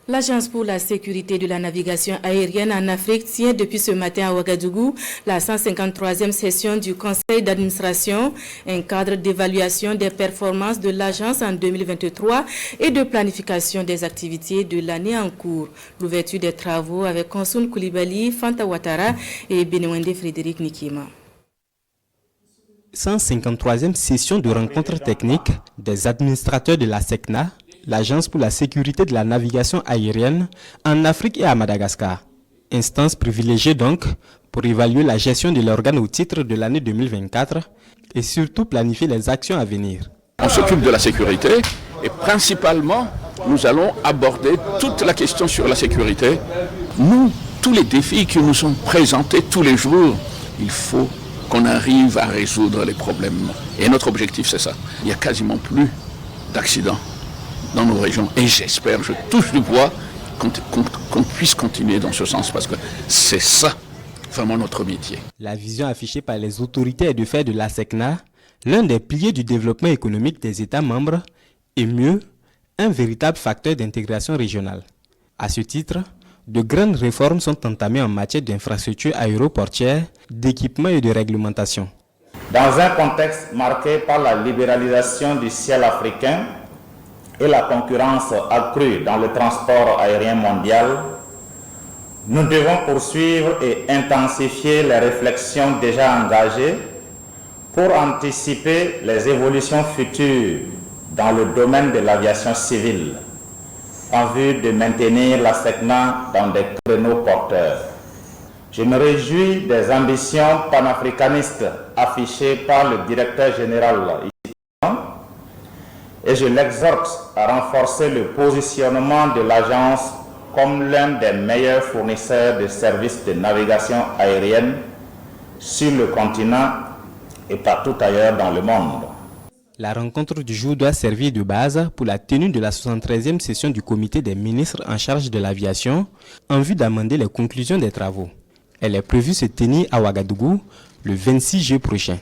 L'Agence pour la sécurité de la navigation aérienne en Afrique tient depuis ce matin à Ouagadougou la 153e session du Conseil d'administration, un cadre d'évaluation des performances de l'agence en 2023 et de planification des activités de l'année en cours. L'ouverture des travaux avec Konsoun Koulibaly, Fanta Ouattara et Benewende Frédéric Nikima. 153e session de rencontres techniques des administrateurs de la SECNA, l'Agence pour la sécurité de la navigation aérienne, en Afrique et à Madagascar. Instance privilégiée donc pour évaluer la gestion de l'organe au titre de l'année 2024 et surtout planifier les actions à venir. On s'occupe de la sécurité et principalement nous allons aborder toute la question sur la sécurité. Nous, tous les défis qui nous sont présentés tous les jours, il faut qu'on arrive à résoudre les problèmes. Et notre objectif c'est ça. Il n'y a quasiment plus d'accidents dans nos régions et j'espère, je touche du bois, qu'on puisse continuer dans ce sens parce que c'est ça vraiment notre métier. La vision affichée par les autorités est de faire de la SECNA l'un des piliers du développement économique des États membres et mieux, un véritable facteur d'intégration régionale. À ce titre, de grandes réformes sont entamées en matière d'infrastructures aéroportières, d'équipements et de réglementation. Dans un contexte marqué par la libéralisation du ciel africain et la concurrence accrue dans le transport aérien mondial, nous devons poursuivre et intensifier les réflexions déjà engagées pour anticiper les évolutions futures dans le domaine de l'aviation civile, en vue de maintenir la SECNA dans des créneaux porteurs. Je me réjouis des ambitions panafricanistes affichées par le directeur général ici présent et je l'exhorte à renforcer le positionnement de l'agence comme l'un des meilleurs fournisseurs de services de navigation aérienne sur le continent et partout ailleurs dans le monde. La rencontre du jour doit servir de base pour la tenue de la 73e session du comité des ministres en charge de l'aviation en vue d'amender les conclusions des travaux. Elle est prévue se tenir à Ouagadougou le 26 juillet prochain.